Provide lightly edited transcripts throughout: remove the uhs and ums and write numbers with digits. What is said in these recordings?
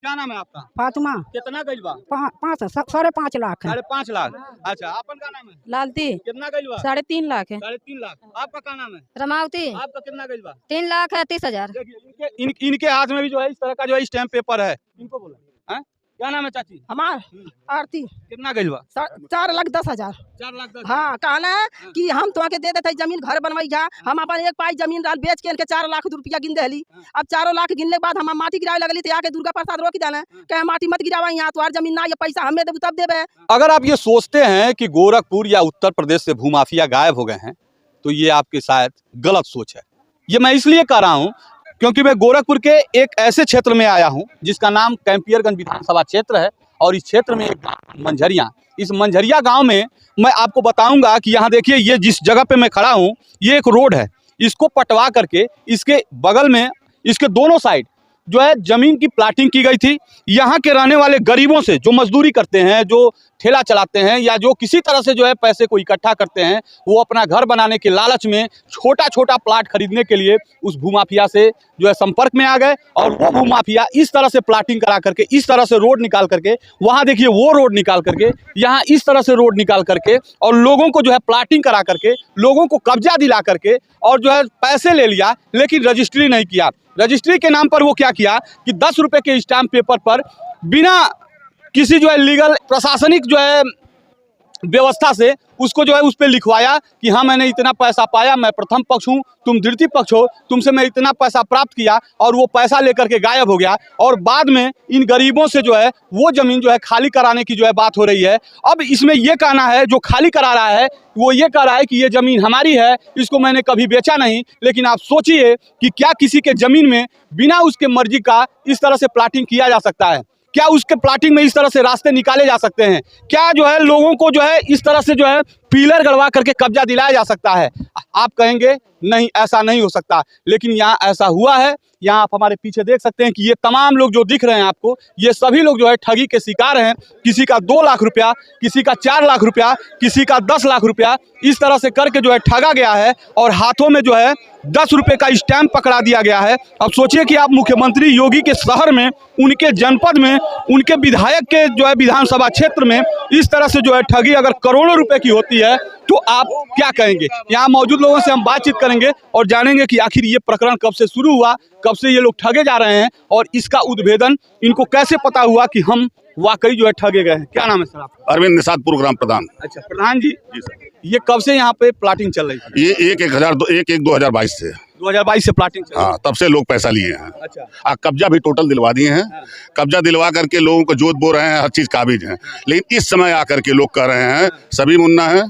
क्या नाम है आपका? फातिमा। कितना गइल बा? 5.5 लाख है। 5.5 लाख। अच्छा, आपन का नाम है? लालती कितना गइल बा? 3.5 लाख है। 3.5 लाख। आपका क्या नाम है? रमावती आपका कितना गइल बा? 3,30,000। देखिए इनके हाथ में भी जो है इस तरह का जो है स्टैम्प पेपर है। इनको बोला हैं? क्या नाम है चाची? हमार आरती कितना गइल बा? 4,10,000। 4,10,000। हाँ, कहना है कि हम तुम्हें दे देते जमीन घर बनवाई जा, हम अपन एक पाई जमीन डाल बेच के इनके 4 लाख रुपया गिन दहली। अब 4 लाख गिनने के बाद हम माटी गिरावे लगली तो आके दुर्गा प्रसाद रोक देना कहे माटी मत गिरावा, यहाँ तुम्हारी जमीन ना, ये पैसा हमें देबू तब देबे। अगर आप ये सोचते हैं कि गोरखपुर या उत्तर प्रदेश से भूमाफिया गायब हो गए हैं तो ये आपकी शायद गलत सोच है। ये मैं इसलिए कह रहा हूँ क्योंकि मैं गोरखपुर के एक ऐसे क्षेत्र में आया हूँ जिसका नाम कैंपियरगंज विधानसभा क्षेत्र है और इस क्षेत्र में एक मंझरिया, इस मंझरिया गांव में मैं आपको बताऊंगा कि यहाँ देखिए ये जिस जगह पे मैं खड़ा हूँ ये एक रोड है, इसको पटवा करके इसके बगल में इसके दोनों साइड जो है जमीन की प्लाटिंग की गई थी। यहाँ के रहने वाले गरीबों से जो मजदूरी करते हैं, जो ठेला चलाते हैं या जो किसी तरह से जो है पैसे को इकट्ठा करते हैं, वो अपना घर बनाने के लालच में छोटा छोटा प्लाट खरीदने के लिए उस भूमाफिया से जो है संपर्क में आ गए और वो भूमाफिया इस तरह से प्लाटिंग करा करके इस तरह से रोड निकाल करके, वहाँ देखिए वो रोड निकाल करके, यहाँ इस तरह से रोड निकाल करके और लोगों को जो है प्लाटिंग करा करके लोगों को कब्जा दिला करके और जो है पैसे ले लिया, लेकिन रजिस्ट्री नहीं किया। रजिस्ट्री के नाम पर वो क्या किया कि 10 रुपए के स्टैम्प पेपर पर बिना किसी जो है लीगल प्रशासनिक जो है व्यवस्था से उसको जो है उस पर लिखवाया कि हाँ मैंने इतना पैसा पाया, मैं प्रथम पक्ष हूँ, तुम द्वितीय पक्ष हो, तुमसे मैं इतना पैसा प्राप्त किया और वो पैसा लेकर के गायब हो गया। और बाद में इन गरीबों से जो है वो ज़मीन जो है खाली कराने की जो है बात हो रही है। अब इसमें ये कहना है, जो खाली करा रहा है वो ये कह रहा है कि ये ज़मीन हमारी है, इसको मैंने कभी बेचा नहीं। लेकिन आप सोचिए कि क्या किसी के ज़मीन में बिना उसके मर्जी का इस तरह से प्लाटिंग किया जा सकता है? क्या उसके प्लाटिंग में इस तरह से रास्ते निकाले जा सकते हैं? क्या जो है लोगों को जो है इस तरह से जो है पिलर गड़वा करके कब्जा दिलाया जा सकता है? आप कहेंगे नहीं, ऐसा नहीं हो सकता, लेकिन यहाँ ऐसा हुआ है। यहाँ आप हमारे पीछे देख सकते हैं कि ये तमाम लोग जो दिख रहे हैं आपको, ये सभी लोग जो है ठगी के शिकार हैं। किसी का 2 लाख रुपया, किसी का 4 लाख रुपया, किसी का 10 लाख रुपया, इस तरह से करके जो है ठगा गया है और हाथों में जो है 10 रुपये का स्टैम्प पकड़ा दिया गया है। अब सोचिए कि आप मुख्यमंत्री योगी के शहर में, उनके जनपद में, उनके विधायक के जो है विधानसभा क्षेत्र में इस तरह से जो है ठगी अगर करोड़ों रुपए की होती है तो आप क्या कहेंगे? यहाँ मौजूद लोगों से हम बातचीत करेंगे और जानेंगे कि आखिर ये प्रकरण कब से शुरू हुआ, कब से ये लोग ठगे जा रहे हैं और इसका उद्भेदन इनको कैसे पता हुआ कि हम वाकई जो है ठगे गए हैं। क्या नाम है सर आपका? अरविंद निषादपुर ग्राम प्रधान। अच्छा प्रधान जी, जी सर। ये कब से यहाँ पे प्लाटिंग चल रही है? ये 1/1/2022 से 2022 से प्लाटिंग चल रही है। हाँ, तब से लोग पैसा लिए हैं। अच्छा, कब्जा भी टोटल दिलवा दिए हैं। कब्जा दिलवा करके लोगों को जोत बो रहे हैं, हर चीज काबिज हैं। लेकिन इस समय आकर के लोग कह रहे हैं, सभी मुन्ना है,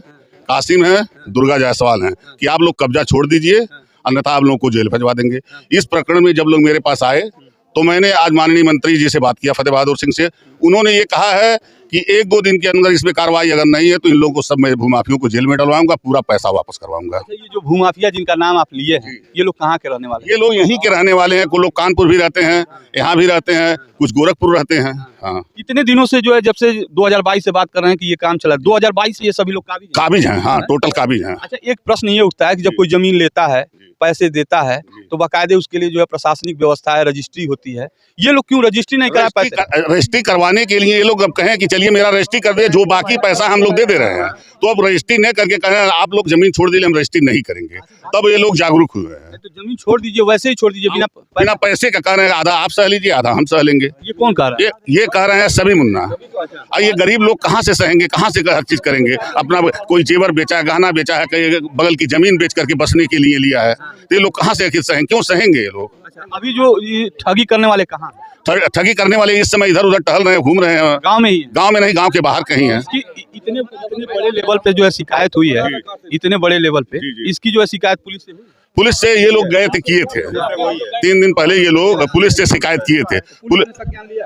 कासिम है, दुर्गा जायसवाल हैं, कि आप लोग कब्जा छोड़ दीजिए, अन्यथा आप लोगों को जेल भिजवा देंगे। इस प्रकरण में जब लोग मेरे पास आए तो मैंने आज माननीय मंत्री जी से बात किया, फतेह बहादुर सिंह से। उन्होंने ये कहा है कि 1-2 दिन के अंदर इसमें कार्रवाई अगर नहीं है तो इन लोगों को सब मैं भूमाफियों को जेल में डलवाऊंगा, पूरा पैसा वापस करवाऊंगा। ये जो भूमाफिया जिनका नाम आप लिए हैं, ये लोग कहाँ के रहने वाले हैं? ये लोग यहीं के रहने वाले हैं। कुछ लोग कानपुर भी रहते हैं, यहाँ भी रहते हैं, कुछ गोरखपुर रहते हैं। हाँ, इतने दिनों से जो है, जब से 2022 से बात कर रहे हैं कि ये काम चला, 2022 से ये सभी लोग काबिज हैं। हाँ, टोटल काबिज हैं। अच्छा, एक प्रश्न ये उठता है कि जब कोई जमीन लेता है, पैसे देता है, तो बाकायदे उसके लिए जो है प्रशासनिक व्यवस्था है, रजिस्ट्री होती है। ये लोग क्यों रजिस्ट्री नहीं करा पाते? रजिस्ट्री करवाने के लिए ये लोग अब कहें कि चलिए मेरा रजिस्ट्री कर दे, जो बाकी पैसा हम लोग दे रहे हैं, तो अब रजिस्ट्री नहीं करके कहें आप लोग जमीन छोड़ दीजिए, हम रजिस्ट्री नहीं करेंगे। तब ये लोग जागरूक हुए हैं। तो जमीन छोड़ दीजिए, वैसे ही छोड़ दीजिए बिना पैसे का। कह रहे हैं आधा आप सह लीजिए, आधा हम सह लेंगे। ये कौन कह रहा है? ये कह रहे हैं सभी मुन्ना। और ये गरीब लोग कहाँ से सहेंगे, कहाँ से हर चीज करेंगे? अपना कोई जेवर बेचा है, गहना बेचा है, कहीं बगल की जमीन बेच करके बसने के लिए लिया है, तो ये लोग कहाँ से सहेंगे? क्यों सहेंगे ये लोग? अभी जो ये ठगी करने वाले कहाँ? ठगी करने वाले इस समय इधर उधर टहल रहे हैं, घूम रहे हैं। गांव में ही? गांव में नहीं, गांव के बाहर कहीं है। इतने बड़े लेवल पे जो है शिकायत हुई है, इतने बड़े लेवल पे इसकी जो है शिकायत पुलिस से हुई? पुलिस से ये लोग गए थे, किए थे 3 दिन पहले ये लोग पुलिस से शिकायत किए थे।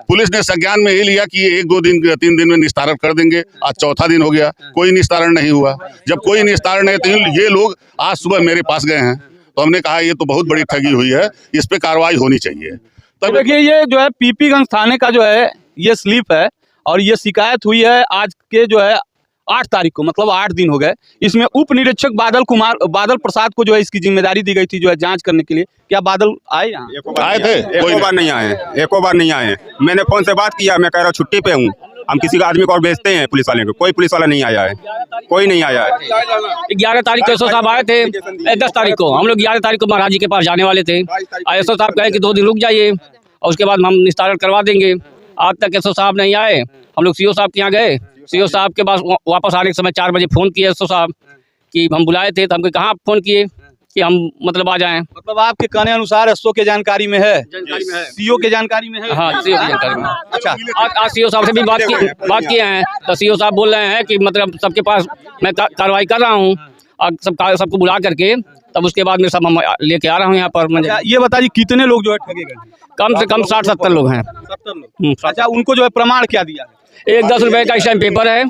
पुलिस ने संज्ञान में ये लिया कि 1-2 दिन 3 दिन में निस्तारण कर देंगे। आज चौथा दिन हो गया, कोई निस्तारण नहीं हुआ। जब कोई निस्तारण नहीं, तो ये लोग आज सुबह मेरे पास गए हैं, तो हमने कहा ये तो बहुत बड़ी ठगी हुई है, इस पे कार्रवाई होनी चाहिए। तब देखिए ये जो है पीपीगंज थाने का जो है ये स्लिप है और ये शिकायत हुई है आज के जो है 8 तारीख को, मतलब 8 दिन हो गए। इसमें उप निरीक्षक बादल प्रसाद को जो है इसकी जिम्मेदारी दी गई थी जो है जांच करने के लिए। क्या बादल आए यहाँ? आए थे? एको बार नहीं आए, एको बार नहीं आए। मैंने फोन से बात किया, मैं कह रहा हूँ छुट्टी पे हूँ। हम किसी का आदमी को और भेजते हैं पुलिस वाले को, कोई पुलिस वाला नहीं आया है, कोई नहीं आया है। 11 तारीख को एसओ साहब आए थे, 10 तारीख को हम लोग 11 तारीख को महाराज जी के पास जाने वाले थे। एसओ साहब कहे कि 2 दिन रुक जाइए और उसके बाद हम निस्तारण करवा देंगे। आज तक एसओ साहब नहीं आए। हम लोग सीओ साहब के यहाँ गए, सीओ साहब के पास वापस आने के समय 4 बजे फ़ोन किए एसओ साहब कि हम बुलाए थे, तो हमको कहाँ फ़ोन किए कि हम मतलब आ जाएं। मतलब आपके कहने अनुसार एसओ के जानकारी में है, सीओ के जानकारी में है? हाँ, सीओ की जानकारी में। अच्छा, आज सीओ साहब से भी बात किए हैं, तो सीओ साहब बोल रहे हैं कि मतलब सबके पास मैं कार्रवाई कर रहा हूँ और सबको बुला करके तब उसके बाद में सब हम लेके आ रहा हूँ यहाँ पर। अच्छा, ये बताइए कितने लोग जो है ठगे गए? कम से कम 60-70 लोग हैं। 70 लोग। अच्छा, उनको जो है प्रमाण क्या दिया? एक 10 रुपए का स्टैम्प पेपर है।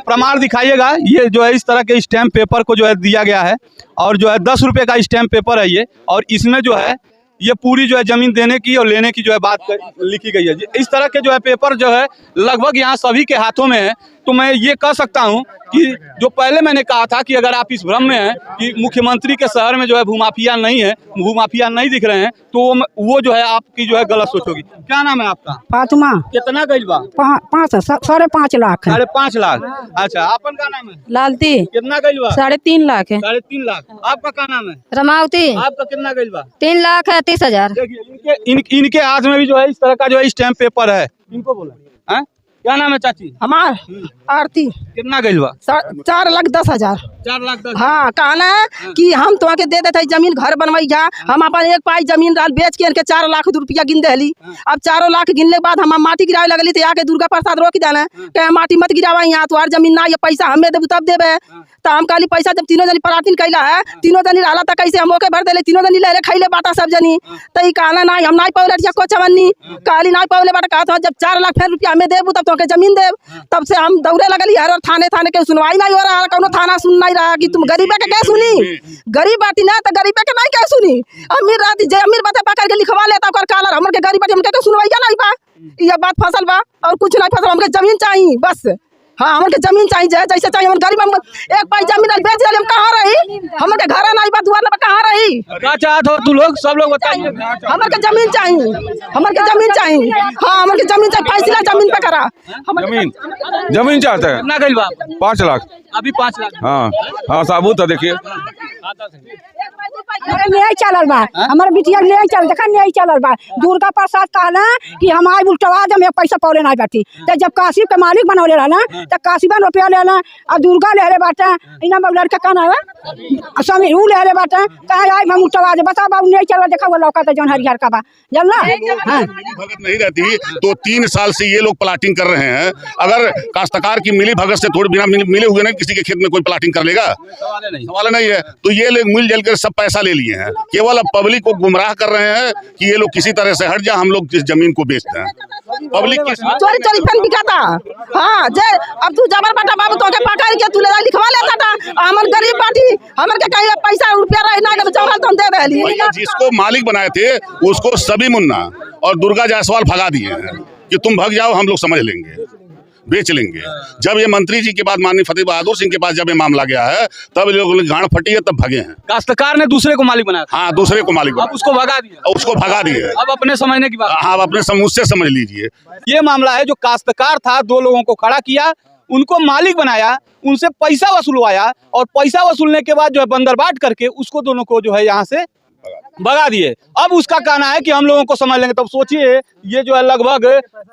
प्रमाण दिखाइएगा। ये जो है इस तरह के स्टैम्प पेपर को जो है दिया गया है और जो है 10 रुपए का स्टैम्प पेपर है ये, और इसमें जो है ये पूरी जो है जमीन देने की और लेने की जो है बात लिखी गई है। इस तरह के जो है पेपर जो है लगभग यहाँ सभी के हाथों में है। तो मैं ये कह सकता हूँ कि जो पहले मैंने कहा था कि अगर आप इस भ्रम में हैं कि मुख्यमंत्री के शहर में जो है भूमाफिया नहीं है, भूमाफिया नहीं दिख रहे हैं, तो वो जो है आपकी जो है गलत सोच होगी। क्या नाम है आपका? फातिमा। कितना गइल बा? 5.5 लाख है। 5.5 लाख। अच्छा, आपन का नाम है? लालती। कितना गइल बा? 3.5 लाख है। 3.5 लाख। आपका क्या नाम है? रमावती। आपका कितना गइल बा? 3 लाख है 30,000। देखिए इनके हाथ में भी जो है इस तरह का जो है स्टैम्प पेपर है। इनको बोला है? क्या नाम है चाची? हमार आरती। कितना गइल बा? 4,10,000। 4,10,000। हाँ, कहना है कि हम तुम्हें दे देते जमीन घर बनवाई जा। हम अपन 1 पाई जमीन डाल बेच के इनके 4 लाख रुपया गिन दहली। अब 4 लाख गिनने के बाद हम माटी गिरावे लगली तो आके दुर्गा प्रसाद रोक देना कि माटी मत गिरावा यहाँ, तुम्हार जमीन ना, ये पैसा हमें देबू तब देवे। तो हम कहली पैसा जब तीनों जनी पराठीन कैला है, तीनों जनी रहला तो कैसे हम ओके भर देले, तीनों जनी ले खैले बाटा सब जनी। तो ये कहना ना हम नहीं पावले को चवन्नी कहली नहीं पावले बाटा कहा जब 4 लाख फिर रुपया हमें देबू तब तो जमीन देव। तब से हम दौड़े लगली हर और थाने के सुनवाई नहीं हो रहा, कौनो थाना सुन नहीं रहा कि तुम गरीब के क्या सुनी? गरीब बाटी ना तो गरीब के नहीं क्या सुनी? अमीर रहती जे अमीर बता पकड़ के लिखवा लेता और कालर हमर के गरीब बाटी हमके के सुनवाई नहीं बा। ये बात फसल बा और कुछ नहीं फसल, हमके जमीन चाहिए बस। हाँ, हमके जमीन चाहिए जैसे चाहिए। हम गरीब, हम 1 पाई जमीन बेच दिया, हम कहाँ रही? हमके घर नहीं बा, दुआर कहाँ रही? क्या चाहत हो तू लोग? सब लोग बताइए। हमके जमीन चाहिए, हमके जमीन चाहिए। हाँ, हमके जमीन चाहिए, फैसला जमीन पे करा। जमीन चाहते हैं। कितना गइल बा? 5 लाख। अभी 5 लाख। हाँ साबुत है, देखिए। नहीं चलल बा, हमारे बिटिया नहीं चल, देखा नहीं चलल बा। दुर्गा प्रसाद कहना कि हमारे उल्टवा दे, मैं पैसा पौले नहीं बैठी। तो जब काशी के मालिक बनौले रहा ना तो काशीबन रुपया लेना और दुर्गा ले रहे बाटे इना लड़का कहना है समीर ऊ ले रहे बाटे कहा आई हम उल्टवा दे। बता बाबू नहीं चलवा, देखा वो लौका तो जौन हरिहर का बा जानला। हाँ, भगत नहीं रहती तो 3 साल से ये लोग प्लाटिंग कर रहे हैं। अगर काश्तकार की मिली भगत से थोड़ी बिना मिले हुए ना किसी के खेत में कोई प्लाटिंग कर लेगा? सवाल नहीं है। तो ये लोग मिलजुल कर सब पैसा ले लिए हैं, केवल अब पब्लिक को गुमराह कर रहे हैं कि ये लोग किसी तरह से हट जा, हम लोग इस जमीन को बेचते हैं। पब्लिक की चोरी पेन बिकाता। हाँ, जे अब तू जबर बाटा बाबू तो के पकड़ के तू ले लिखवा लेता था। हमर गरीब बाटी हमर के कहीं पैसा रुपया रहे ना जबर तुम दे देली। जिसको मालिक बनाए थे उसको सभी मुन्ना और दुर्गा जायसवाल भगा दिए हैं कि तुम भाग जाओ, हम लोग समझ लेंगे, बेच लेंगे। जब ये मंत्री जी के बाद माननीय फतेह बहादुर सिंह के पास जब ये मामला गया है तब लोगों ने गांड फटी है, तब भगे हैं। काश्तकार ने दूसरे को मालिक बनाया। हाँ, दूसरे को मालिक अब उसको भगा दिया। उसको भगा दिए। अब अपने समझने की बात। हाँ, अपने समूह से समझ लीजिए। ये मामला है जो काश्तकार था, 2 लोगों को खड़ा किया, उनको मालिक बनाया, उनसे पैसा वसूलवाया और पैसा वसूलने के बाद जो है बंदरबाट करके उसको दोनों को जो है यहाँ से भगा दिए। अब उसका कहना है कि हम लोगों को समझ लेंगे। तब सोचिए ये जो है लगभग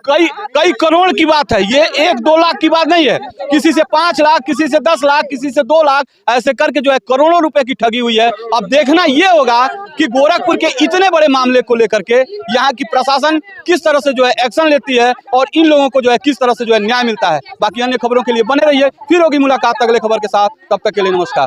कई करोड़ की बात है। ये 1-2 लाख की बात नहीं है। किसी से 5 लाख, किसी से 10 लाख, किसी से 2 लाख, ऐसे करके जो है करोड़ों रुपए की ठगी हुई है। अब देखना ये होगा कि गोरखपुर के इतने बड़े मामले को लेकर के यहाँ की प्रशासन किस तरह से जो है एक्शन लेती है और इन लोगों को जो है किस तरह से जो है न्याय मिलता है। बाकी अन्य खबरों के लिए बने रहिए, फिर होगी मुलाकात अगले खबर के साथ। तब तक के लिए नमस्कार।